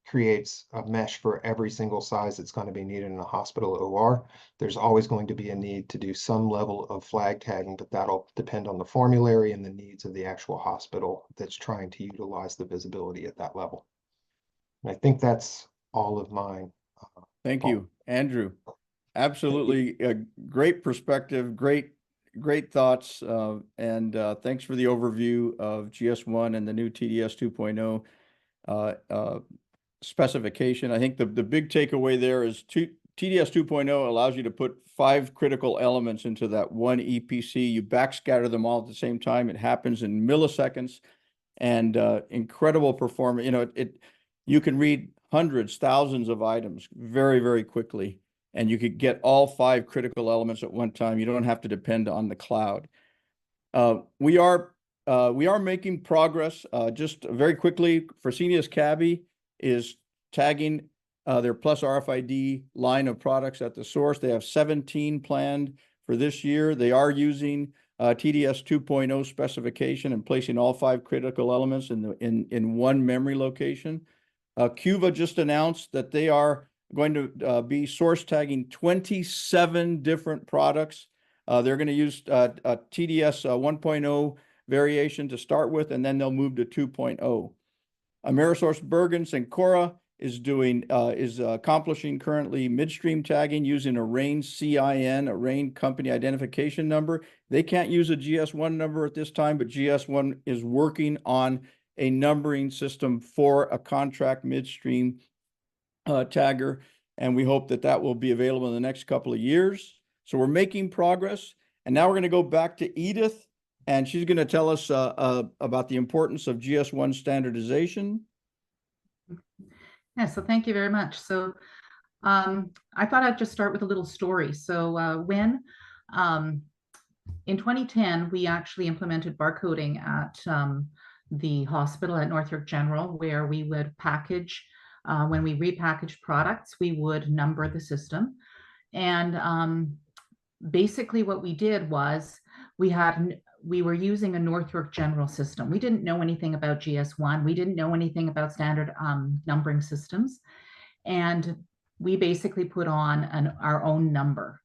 creates a mesh for every single size that's going to be needed in a hospital OR. There's always going to be a need to do some level of flag tagging, but that'll depend on the formulary and the needs of the actual hospital that's trying to utilize the visibility at that level. And I think that's all of mine. Thank you, Andrew. Absolutely a great perspective, great thoughts, and thanks for the overview of GS1 and the new TDS 2.0 specification. I think the big takeaway there is TDS 2.0 allows you to put 5 critical elements into that one EPC. You backscatter them all at the same time. It happens in milliseconds, and incredible performance. You can read hundreds, thousands of items very, very quickly, and you could get all 5 critical elements at one time. You don't have to depend on the cloud. We are making progress. Just very quickly, Fresenius Kabi is tagging their Plus RFID line of products at the source. They have 17 planned for this year. They are using TDS 2.0 specification and placing all 5 critical elements in one memory location. Cuva just announced that they are going to be source tagging 27 different products. They're going to use a TDS 1.0 variation to start with, and then they'll move to 2.0. AmerisourceBergen Cencora is accomplishing currently midstream tagging using a RAIN CIN, a RAIN company identification number. They can't use a GS1 number at this time, but GS1 is working on a numbering system for a contract midstream tagger, and we hope that that will be available in the next couple of years. So we're making progress. And now we're going to go back to Edith, and she's going to tell us about the importance of GS1 standardization. Yeah, so thank you very much. So I thought I'd just start with a little story. So in 2010, we actually implemented barcoding at the hospital at Northrop General, where we would package, when we repackaged products, we would number the system. And basically what we did was we were using a Northrop General system. We didn't know anything about GS1. We didn't know anything about standard numbering systems. And we basically put on our own number.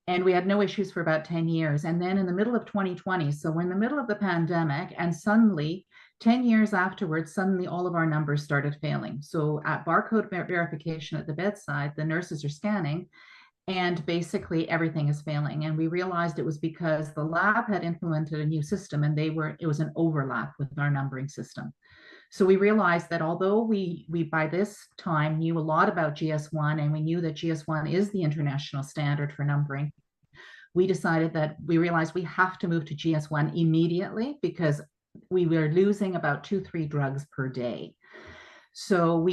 And we had no issues for about 10 years. And then in the middle of 2020, so we're in the middle of the pandemic, and suddenly 10 years afterwards, suddenly all of our numbers started failing. So at barcode verification at the bedside, the nurses are scanning, and basically everything is failing. And we realized it was because the lab had implemented a new system, and it was an overlap with our numbering system. So we realized that although we by this time knew a lot about GS1, and we knew that GS1 is the international standard for numbering, we realized we have to move to GS1 immediately, because we were losing about 2-3 drugs per day. So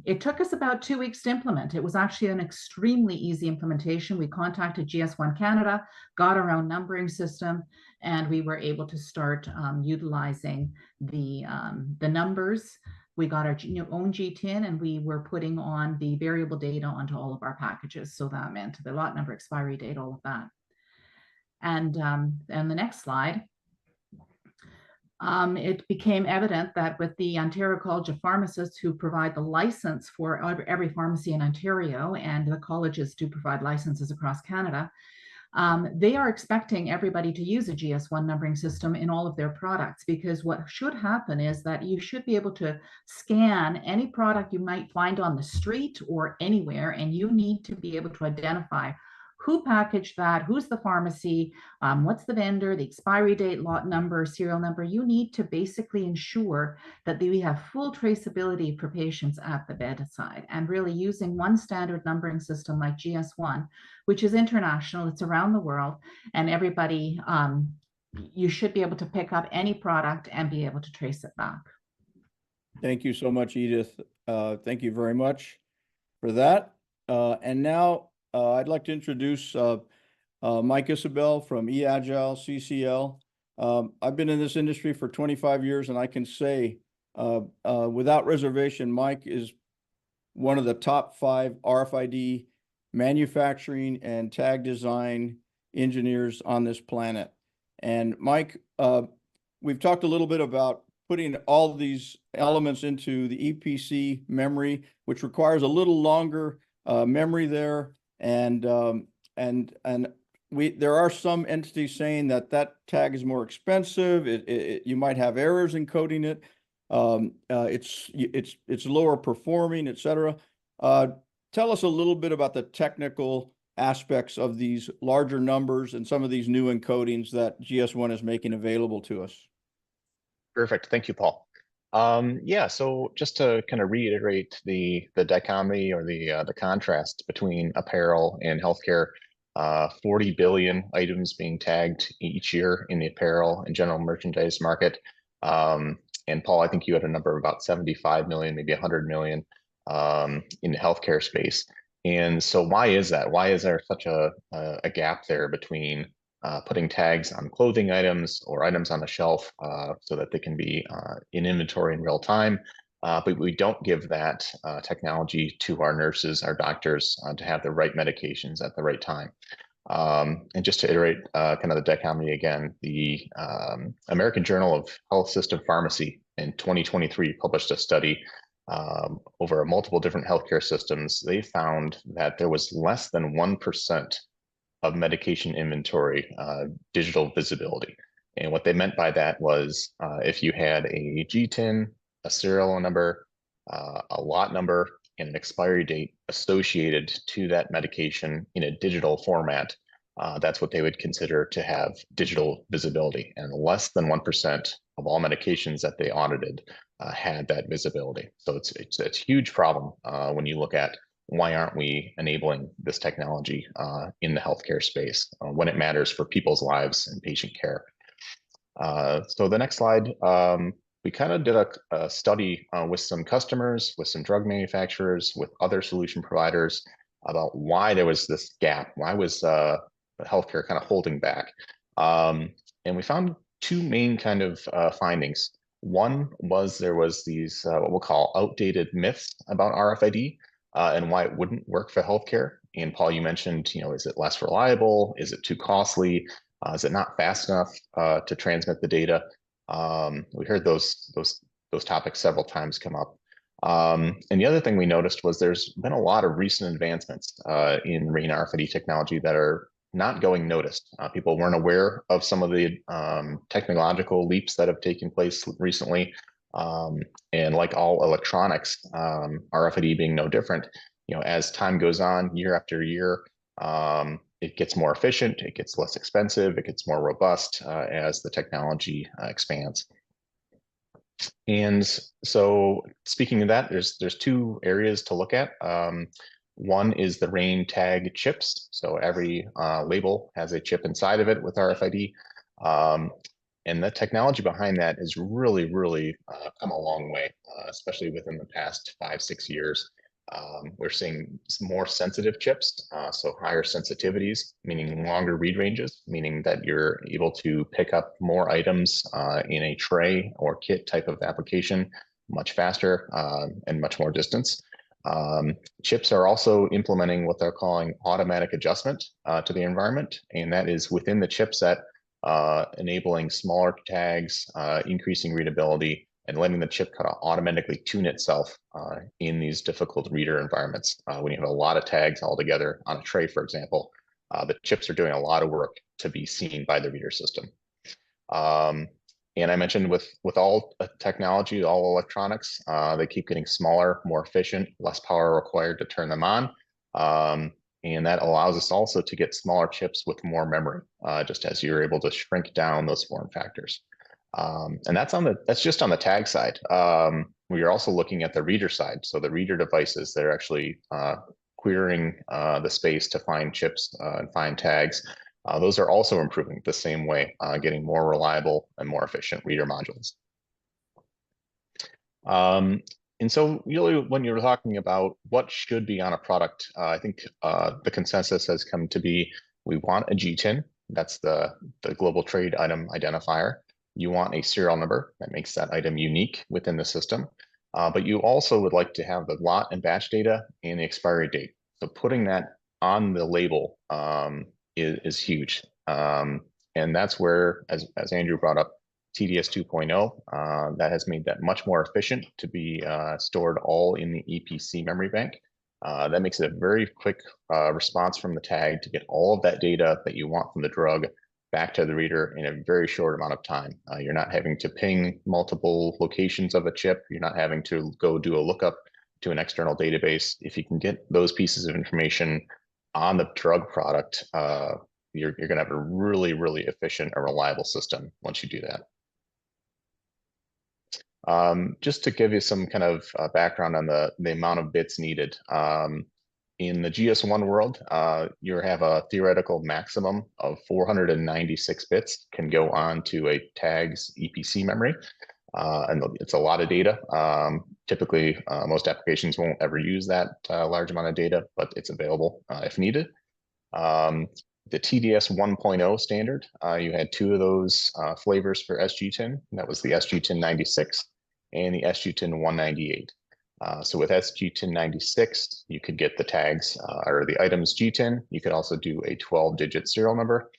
it took us about 2 weeks to implement. It was actually an extremely easy implementation. We contacted GS1 Canada, got our own numbering system, and we were able to start utilizing the numbers. We got our own GTIN, and we were putting on the variable data onto all of our packages. So that meant the lot number, expiry date, all of that. And the next slide. It became evident that with the Ontario College of Pharmacists, who provide the license for every pharmacy in Ontario, and the colleges do provide licenses across Canada, they are expecting everybody to use a GS1 numbering system in all of their products, because what should happen is that you should be able to scan any product you might find on the street or anywhere, and you need to be able to identify who packaged that, who's the pharmacy, what's the vendor, the expiry date, lot number, serial number. You need to basically ensure that we have full traceability for patients at the bedside, and really using one standard numbering system like GS1, which is international, it's around the world, and everybody, you should be able to pick up any product and be able to trace it back. Thank you so much, Edith. Thank you very much for that. And now I'd like to introduce Mike Isabel from eAgile CCL. I've been in this industry for 25 years, and I can say without reservation, Mike is one of the top 5 RFID manufacturing and tag design engineers on this planet. And Mike, we've talked a little bit about putting all these elements into the EPC memory, which requires a little longer memory there. And there are some entities saying that tag is more expensive. You might have errors in coding it. It's lower performing, etc. Tell us a little bit about the technical aspects of these larger numbers and some of these new encodings that GS1 is making available to us. Perfect. Thank you, Paul. Yeah, so just to kind of reiterate the dichotomy or the contrast between apparel and healthcare, 40 billion items being tagged each year in the apparel and general merchandise market. And Paul, I think you had a number of about 75 million, maybe 100 million in the healthcare space. And so why is that? Why is there such a gap there between putting tags on clothing items or items on the shelf so that they can be in inventory in real time, but we don't give that technology to our nurses, our doctors, to have the right medications at the right time. And just to iterate kind of the dichotomy again, the American Journal of Health System Pharmacy in 2023 published a study over multiple different healthcare systems. They found that there was less than 1% of medication inventory digital visibility. And what they meant by that was if you had a GTIN, a serial number, a lot number, and an expiry date associated to that medication in a digital format, that's what they would consider to have digital visibility. And less than 1% of all medications that they audited had that visibility. So it's a huge problem when you look at why aren't we enabling this technology in the healthcare space when it matters for people's lives and patient care. So the next slide, we kind of did a study with some customers, with some drug manufacturers, with other solution providers about why there was this gap. Why was healthcare kind of holding back? And we found two main kind of findings. One was there was these what we'll call outdated myths about RFID and why it wouldn't work for healthcare. And Paul, you mentioned, is it less reliable? Is it too costly? Is it not fast enough to transmit the data? We heard those topics several times come up. And the other thing we noticed was there's been a lot of recent advancements in RAIN RFID technology that are not going noticed. People weren't aware of some of the technological leaps that have taken place recently. And like all electronics, RFID being no different, as time goes on, year after year, it gets more efficient, it gets less expensive, it gets more robust as the technology expands. And so speaking of that, there's two areas to look at. One is the RAIN tag chips. So every label has a chip inside of it with RFID. And the technology behind that has really, really come a long way, especially within the past 5-6 years. We're seeing more sensitive chips, so higher sensitivities, meaning longer read ranges, meaning that you're able to pick up more items in a tray or kit type of application much faster and much more distance. Chips are also implementing what they're calling automatic adjustment to the environment, and that is within the chipset, enabling smaller tags, increasing readability, and letting the chip kind of automatically tune itself in these difficult reader environments. When you have a lot of tags all together on a tray, for example, the chips are doing a lot of work to be seen by the reader system. And I mentioned with all technology, all electronics, they keep getting smaller, more efficient, less power required to turn them on. And that allows us also to get smaller chips with more memory, just as you're able to shrink down those form factors. And that's just on the tag side. We are also looking at the reader side. So the reader devices that are actually querying the space to find chips and find tags. Those are also improving the same way, getting more reliable and more efficient reader modules. And so really when you're talking about what should be on a product, I think the consensus has come to be, we want a GTIN, that's the global trade item identifier. You want a serial number that makes that item unique within the system. But you also would like to have the lot and batch data and the expiry date. So putting that on the label is huge. And that's where, as Andrew brought up, TDS 2.0, that has made that much more efficient to be stored all in the EPC memory bank. That makes it a very quick response from the tag to get all of that data that you want from the drug back to the reader in a very short amount of time. You're not having to ping multiple locations of a chip. You're not having to go do a lookup to an external database. If you can get those pieces of information on the drug product, you're going to have a really, really efficient and reliable system once you do that. Just to give you some kind of background on the amount of bits needed. In the GS1 world, you have a theoretical maximum of 496 bits can go on to a tag's EPC memory. And it's a lot of data. Typically, most applications won't ever use that large amount of data, but it's available if needed. The TDS 1.0 standard, you had two of those flavors for SGTIN. That was the SGTIN 96 and the SGTIN 198. So with SGTIN 96, you could get the tags or the items GTIN. You could also do a 12-digit serial number.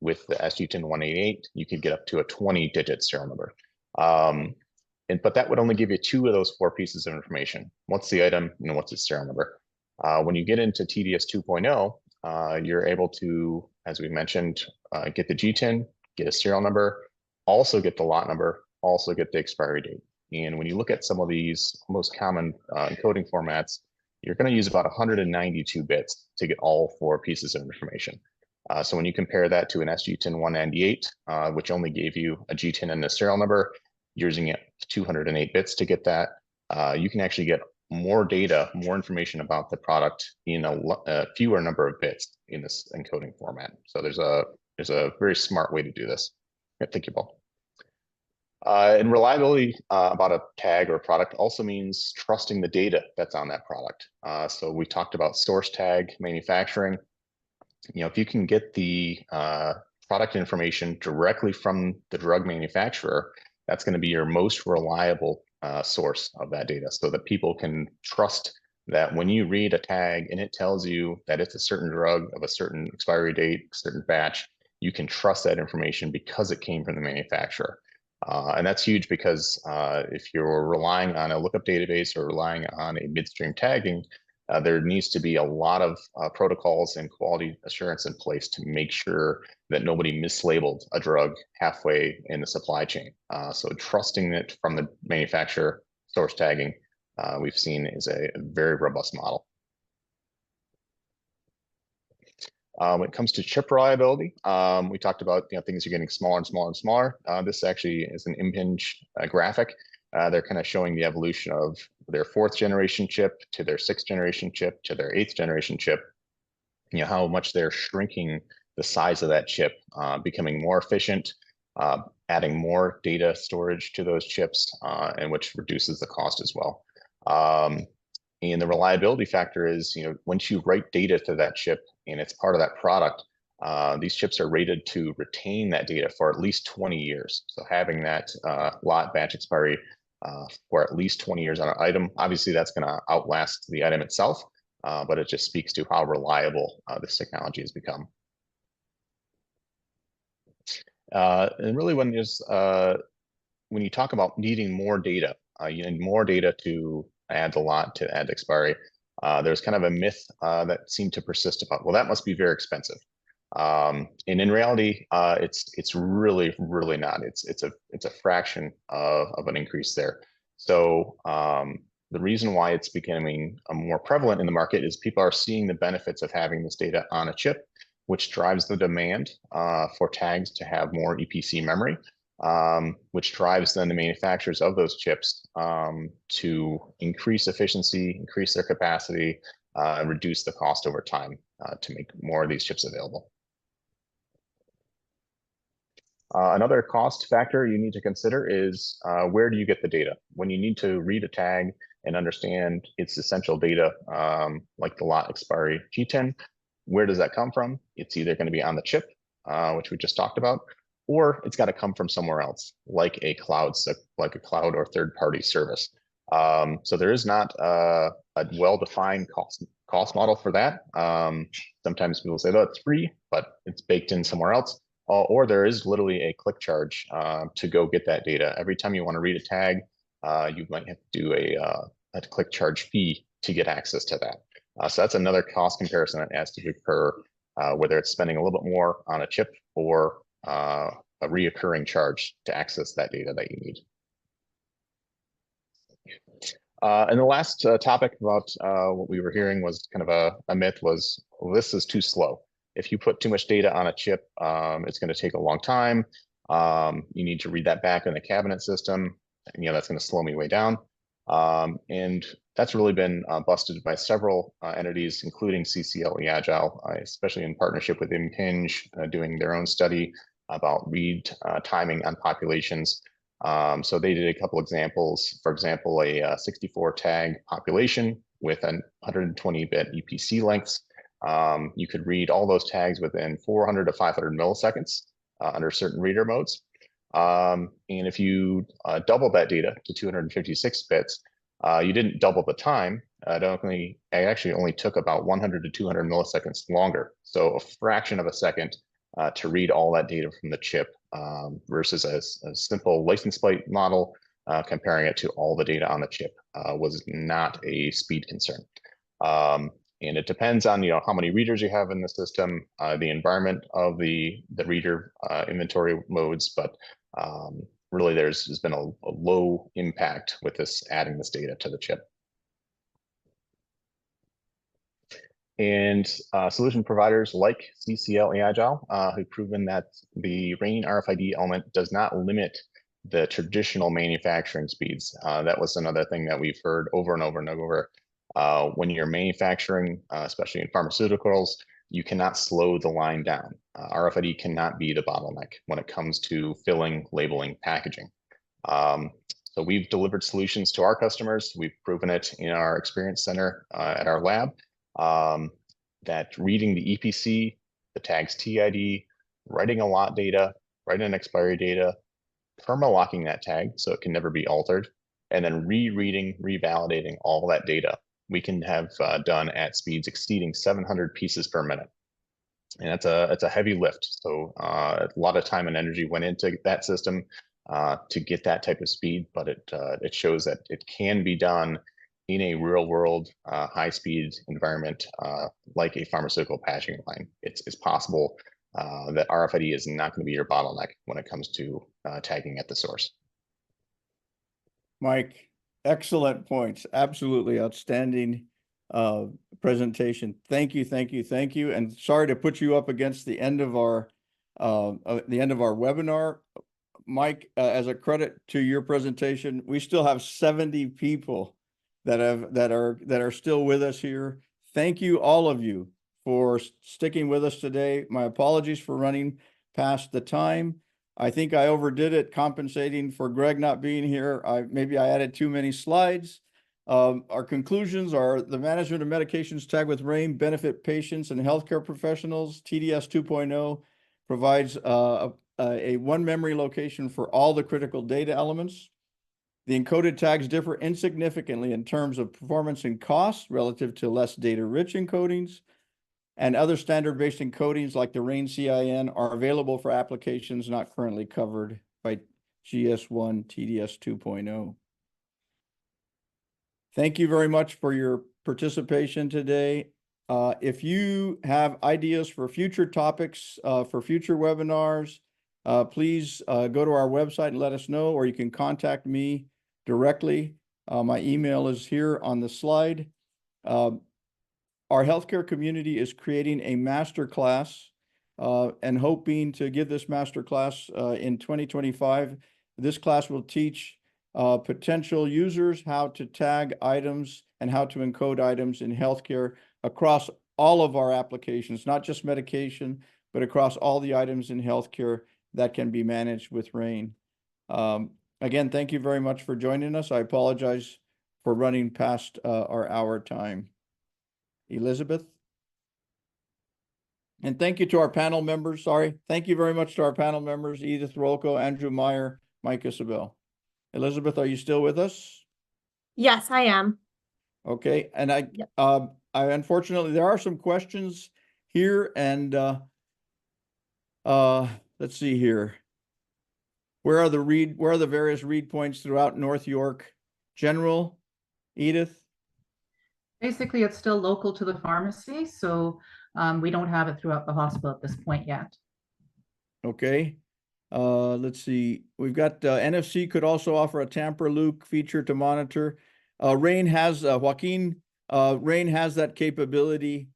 With the SGTIN 188, you could get up to a 20-digit serial number. But that would only give you two of those four pieces of information. What's the item and what's its serial number? When you get into TDS 2.0, you're able to, as we mentioned, get the GTIN, get a serial number, also get the lot number, also get the expiry date. And when you look at some of these most common encoding formats, you're going to use about 192 bits to get all 4 pieces of information. So when you compare that to an SG-TIN 198, which only gave you a GTIN and a serial number, using it 208 bits to get that, you can actually get more data, more information about the product in a fewer number of bits in this encoding format. So there's a very smart way to do this. Thank you, Paul. And reliability about a tag or a product also means trusting the data that's on that product. So we talked about source tag manufacturing. If you can get the product information directly from the drug manufacturer, that's going to be your most reliable source of that data, so that people can trust that when you read a tag and it tells you that it's a certain drug of a certain expiry date, certain batch, you can trust that information because it came from the manufacturer. And that's huge because if you're relying on a lookup database or relying on a midstream tagging, there needs to be a lot of protocols and quality assurance in place to make sure that nobody mislabeled a drug halfway in the supply chain. So trusting it from the manufacturer, source tagging, we've seen is a very robust model. When it comes to chip reliability, we talked about things are getting smaller and smaller and smaller. This actually is an impinge graphic. They're kind of showing the evolution of their 4th generation chip to their 6th generation chip to their 8th generation chip. How much they're shrinking the size of that chip, becoming more efficient, adding more data storage to those chips, and which reduces the cost as well. And the reliability factor is, once you write data to that chip and it's part of that product, these chips are rated to retain that data for at least 20 years. So having that lot batch expiry for at least 20 years on an item, obviously that's going to outlast the item itself, but it just speaks to how reliable this technology has become. And really when you talk about needing more data, you need more data to add the lot, to add the expiry. There's kind of a myth that seemed to persist about, well, that must be very expensive. And in reality, it's really not. It's a fraction of an increase there. So the reason why it's becoming more prevalent in the market is people are seeing the benefits of having this data on a chip, which drives the demand for tags to have more EPC memory, which drives then the manufacturers of those chips to increase efficiency, increase their capacity, and reduce the cost over time to make more of these chips available. Another cost factor you need to consider is where do you get the data? When you need to read a tag and understand its essential data, like the lot expiry GTIN, where does that come from? It's either going to be on the chip, which we just talked about, or it's got to come from somewhere else, like a cloud or third-party service. So there is not a well-defined cost model for that. Sometimes people say, oh, it's free, but it's baked in somewhere else. Or there is literally a click charge to go get that data. Every time you want to read a tag, you might have to do a click charge fee to get access to that. So that's another cost comparison that has to occur, whether it's spending a little bit more on a chip or a reoccurring charge to access that data that you need. And the last topic about what we were hearing was kind of a myth was, well, this is too slow. If you put too much data on a chip, it's going to take a long time. You need to read that back in the cabinet system. And, that's going to slow me way down. And that's really been busted by several entities, including CCLE Agile, especially in partnership with Impinge, doing their own study about read timing on populations. So they did a couple examples. For example, a 64 tag population with an 120-bit EPC lengths. You could read all those tags within 400 to 500 milliseconds under certain reader modes. And if you double that data to 256 bits, you didn't double the time. It actually only took about 100 to 200 milliseconds longer. So a fraction of a second to read all that data from the chip versus a simple license plate model, comparing it to all the data on the chip was not a speed concern. And it depends on how many readers you have in the system, the environment of the reader inventory modes, but really there's been a low impact with adding this data to the chip. And solution providers like CCL and Agile who've proven that the RAIN RFID element does not limit the traditional manufacturing speeds. That was another thing that we've heard over and over and over. When you're manufacturing, especially in pharmaceuticals, you cannot slow the line down. RFID cannot be the bottleneck when it comes to filling, labeling, packaging. So we've delivered solutions to our customers. We've proven it in our experience center at our lab. That reading the EPC, the tag's TID, writing a lot data, writing an expiry data, perma-locking that tag so it can never be altered, and then rereading, revalidating all that data, we can have done at speeds exceeding 700 pieces per minute. And it's a heavy lift. So a lot of time and energy went into that system to get that type of speed, but it shows that it can be done in a real world high speed environment like a pharmaceutical packaging line. It's possible that RFID is not going to be your bottleneck when it comes to tagging at the source. Mike, excellent points. Absolutely outstanding presentation. Thank you, thank you, thank you. And sorry to put you up against the end of our webinar. Mike, as a credit to your presentation, we still have 70 people that are still with us here. Thank you, all of you, for sticking with us today. My apologies for running past the time. I think I overdid it, compensating for Greg not being here. Maybe I added too many slides. Our conclusions are the management of medications tagged with RAIN benefit patients and healthcare professionals. TDS 2.0 provides a one memory location for all the critical data elements. The encoded tags differ insignificantly in terms of performance and cost relative to less data-rich encodings, and other standard-based encodings like the RAIN CIN are available for applications not currently covered by GS1 TDS 2.0. Thank you very much for your participation today. If you have ideas for future topics, for future webinars, please go to our website and let us know, or you can contact me directly. My email is here on the slide. Our healthcare community is creating a masterclass and hoping to give this masterclass in 2025. This class will teach potential users how to tag items and how to encode items in healthcare across all of our applications, not just medication, but across all the items in healthcare that can be managed with RAIN. Again, thank you very much for joining us. I apologize for running past our hour time. Elizabeth? And thank you to our panel members. Thank you very much to our panel members, Edith Rolko, Andrew Meyer, Mike Isabel. Elizabeth, are you still with us? Yes, I am. Okay, and Yep. I unfortunately, there are some questions here, and let's see here. Where are the various read points throughout North York? General, Edith? Basically, it's still local to the pharmacy, so we don't have it throughout the hospital at this point yet. Okay. Let's see. We've got NFC could also offer a tamper loop feature to monitor. RAIN has Joaquin. RAIN has that capability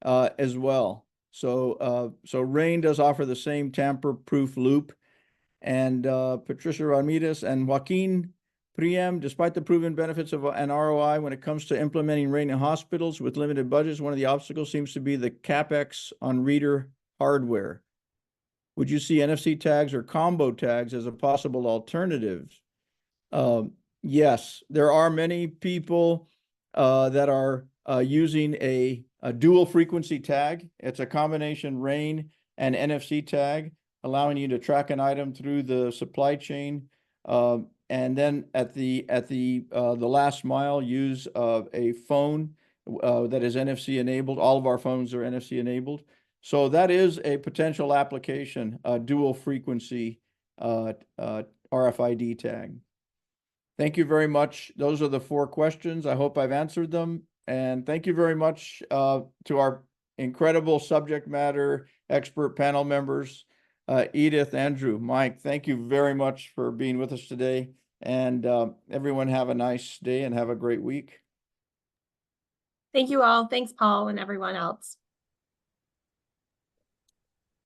as well. So RAIN does offer the same tamper-proof loop. And Patricia Ramirez and Joaquin Priem, despite the proven benefits of an ROI when it comes to implementing RAIN in hospitals with limited budgets, one of the obstacles seems to be the CapEx on reader hardware. Would you see NFC tags or combo tags as a possible alternative? Yes, there are many people that are using a dual frequency tag. It's a combination RAIN and NFC tag, allowing you to track an item through the supply chain, and then at the last mile, use a phone that is NFC enabled. All of our phones are NFC enabled. So that is a potential application, a dual frequency RFID tag. Thank you very much. Those are the 4 questions. I hope I've answered them. And thank you very much to our incredible subject matter expert panel members, Edith, Andrew, Mike. Thank you very much for being with us today. And everyone have a nice day and have a great week. Thank you all. Thanks, Paul, and everyone else.